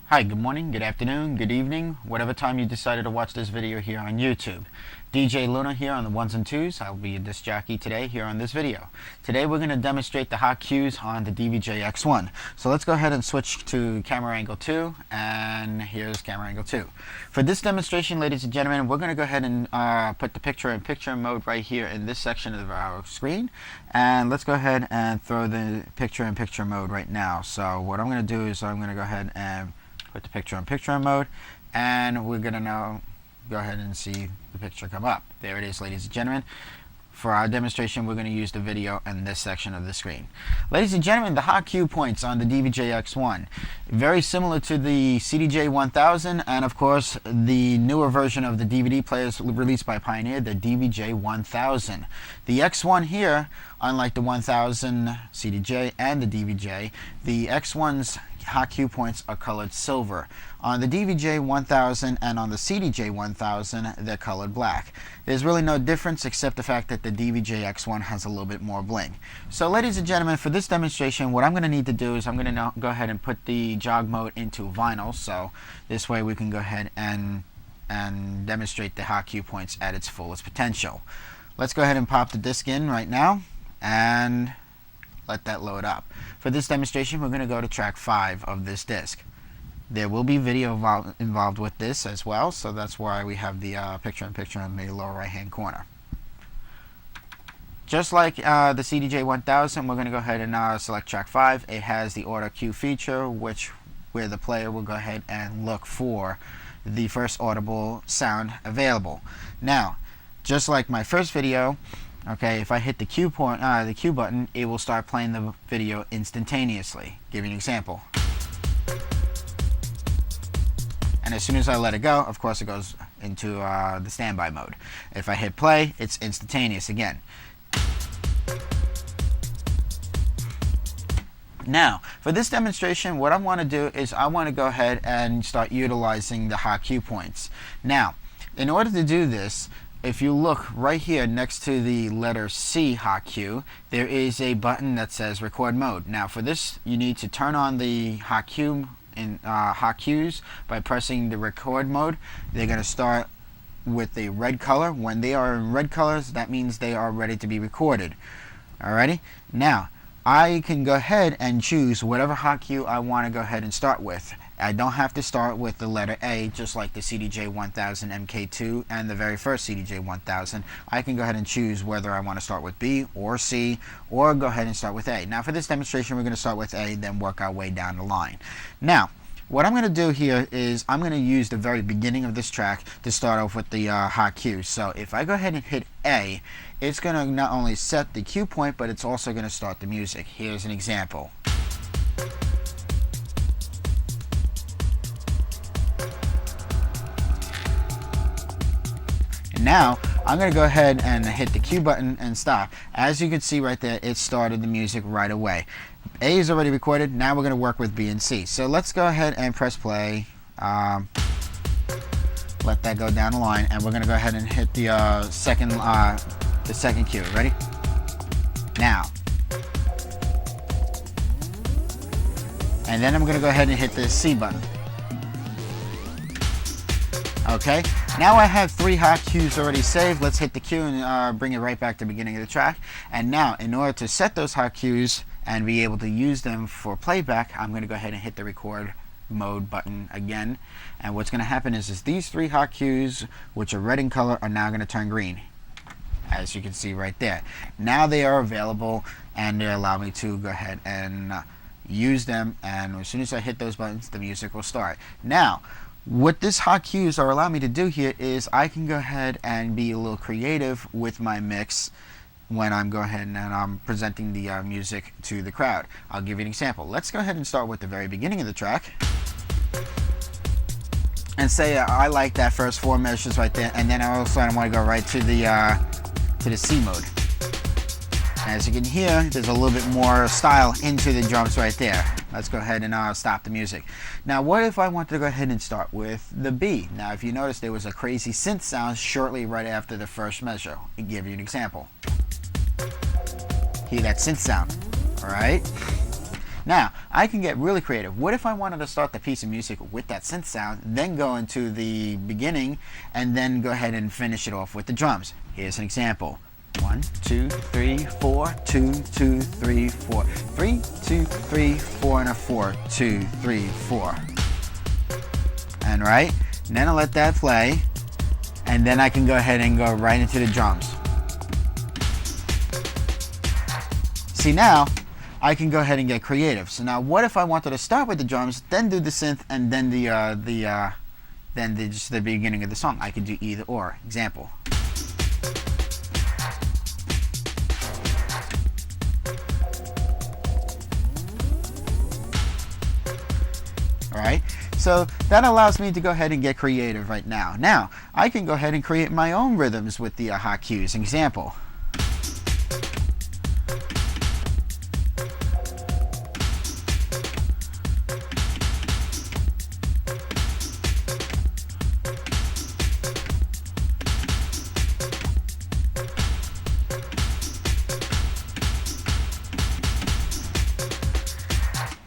Hi, good morning, good afternoon, good evening, whatever time you decided to watch this video here on YouTube. DJ Luna here on the ones and twos. I'll be your disc jockey today here on this video. Today we're going to demonstrate the hot cues on the DVJ X1. So let's go ahead and switch to camera angle 2, and here's camera angle 2. For this demonstration, ladies and gentlemen, we're going to go ahead and put the picture-in-picture mode right here in this section of our screen. And let's go ahead and throw the picture-in-picture mode right now. So what I'm going to do is I'm going to go ahead and put the picture-in-picture mode, and we're going to now go ahead and see the picture come up. There it is, ladies and gentlemen. For our demonstration, we're going to use the video in this section of the screen. Ladies and gentlemen, the hot cue points on the DVJ X1, very similar to the CDJ 1000 and of course the newer version of the DVD players released by Pioneer, the DVJ 1000. The X1 here, unlike the 1000 CDJ and the DVJ, the X1's hot cue points are colored silver. On the DVJ 1000 and on the CDJ 1000, they're colored black. There's really no difference except the fact that the DVJ X1 has a little bit more bling. So ladies and gentlemen, for this demonstration, what I'm going to need to do is I'm going to go ahead and put the jog mode into vinyl, so this way we can go ahead and demonstrate the hot cue points at its fullest potential. Let's go ahead and pop the disc in right now and let that load up. For this demonstration, we're going to go to track 5 of this disc. There will be video involved with this as well, so that's why we have the picture-in-picture in the lower right-hand corner. Just like the CDJ 1000, we're going to go ahead and select track 5. It has the auto cue feature, where the player will go ahead and look for the first audible sound available. Now, just like my first video, okay, if I hit the cue button, it will start playing the video instantaneously. Give you an example. And as soon as I let it go, of course it goes into the standby mode. If I hit play, it's instantaneous again. Now, for this demonstration, what I want to do is I want to go ahead and start utilizing the hot cue points. Now, in order to do this, if you look right here next to the letter C hot cue, there is a button that says record mode. Now for this, you need to turn on the hot cue in hot cues by pressing the record mode. They're going to start with a red color. When they are in red colors, that means they are ready to be recorded. Alrighty? Now, I can go ahead and choose whatever hot cue I want to go ahead and start with. I don't have to start with the letter A, just like the CDJ 1000 MK2 and the very first CDJ 1000. I can go ahead and choose whether I want to start with B or C, or go ahead and start with A. Now for this demonstration, we're going to start with A, then work our way down the line. Now, what I'm going to do here is I'm going to use the very beginning of this track to start off with the hot cue. So if I go ahead and hit A, it's going to not only set the cue point, but it's also going to start the music. Here's an example. And now I'm going to go ahead and hit the cue button and stop. As you can see right there, it started the music right away. A is already recorded. Now we're going to work with B and C. So let's go ahead and press play. Let that go down the line, and we're going to go ahead and hit the second cue. Ready? Now. And then I'm going to go ahead and hit the C button. Okay, now I have 3 hot cues already saved. Let's hit the cue and bring it right back to the beginning of the track. And now, in order to set those hot cues and be able to use them for playback, I'm going to go ahead and hit the record mode button again. And what's going to happen is these 3 hot cues, which are red in color, are now going to turn green, as you can see right there. Now they are available, and they allow me to go ahead and use them. And as soon as I hit those buttons, the music will start. Now, what this hot cues are allowing me to do here is I can go ahead and be a little creative with my mix when I'm going ahead and I'm presenting the music to the crowd. I'll give you an example. Let's go ahead and start with the very beginning of the track. And say I like that first 4 measures right there, and then I also want to go right to the C mode. As you can hear, there's a little bit more style into the drums right there. Let's go ahead and stop the music. Now, what if I want to go ahead and start with the B? Now, if you notice, there was a crazy synth sound shortly right after the first measure. I'll give you an example. Hear that synth sound, all right? Now, I can get really creative. What if I wanted to start the piece of music with that synth sound, then go into the beginning, and then go ahead and finish it off with the drums? Here's an example. 1, 2, 3, 4, 2, 2, 3, 4. 3, 2, 3, 4, and a 4, 2, 3, 4. And right, and then I'll let that play, and then I can go ahead and go right into the drums. See, now I can go ahead and get creative. So now, what if I wanted to start with the drums, then do the synth, and then just the beginning of the song? I could do either or. Example. Alright, so that allows me to go ahead and get creative right now. Now, I can go ahead and create my own rhythms with the hot cues. Example.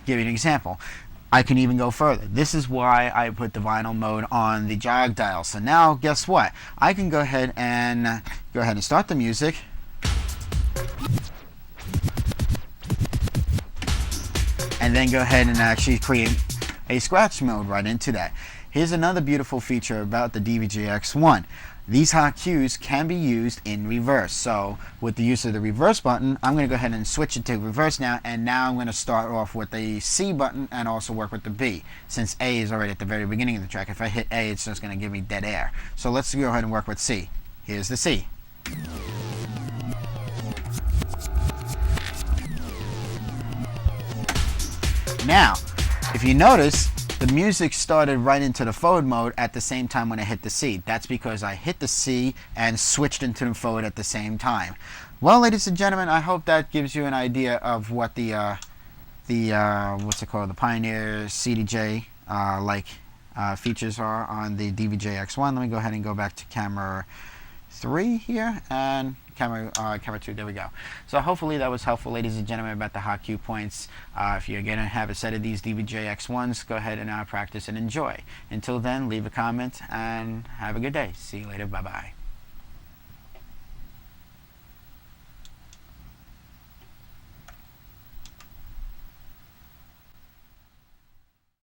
Give you an example. I can even go further. This is why I put the vinyl mode on the jog dial. So now, guess what? I can go ahead and start the music. And then go ahead and actually create a scratch mode right into that. Here's another beautiful feature about the DVJ X1. These hot cues can be used in reverse. So with the use of the reverse button, I'm going to go ahead and switch it to reverse now, and now I'm going to start off with the C button and also work with the B, since A is already at the very beginning of the track. If I hit A, it's just going to give me dead air. So let's go ahead and work with C. Here's the C. Now, if you notice, the music started right into the forward mode at the same time when I hit the C. That's because I hit the C and switched into the forward at the same time. Well, ladies and gentlemen, I hope that gives you an idea of what the what's it called, the Pioneer CDJ features are on the DVJ X1. Let me go ahead and go back to camera 3 here, and camera 2, there we go. So hopefully that was helpful, ladies and gentlemen, about the hot cue points. If you're going to have a set of these DVJ X1s, go ahead and practice and enjoy. Until then, leave a comment and have a good day. See you later. Bye-bye.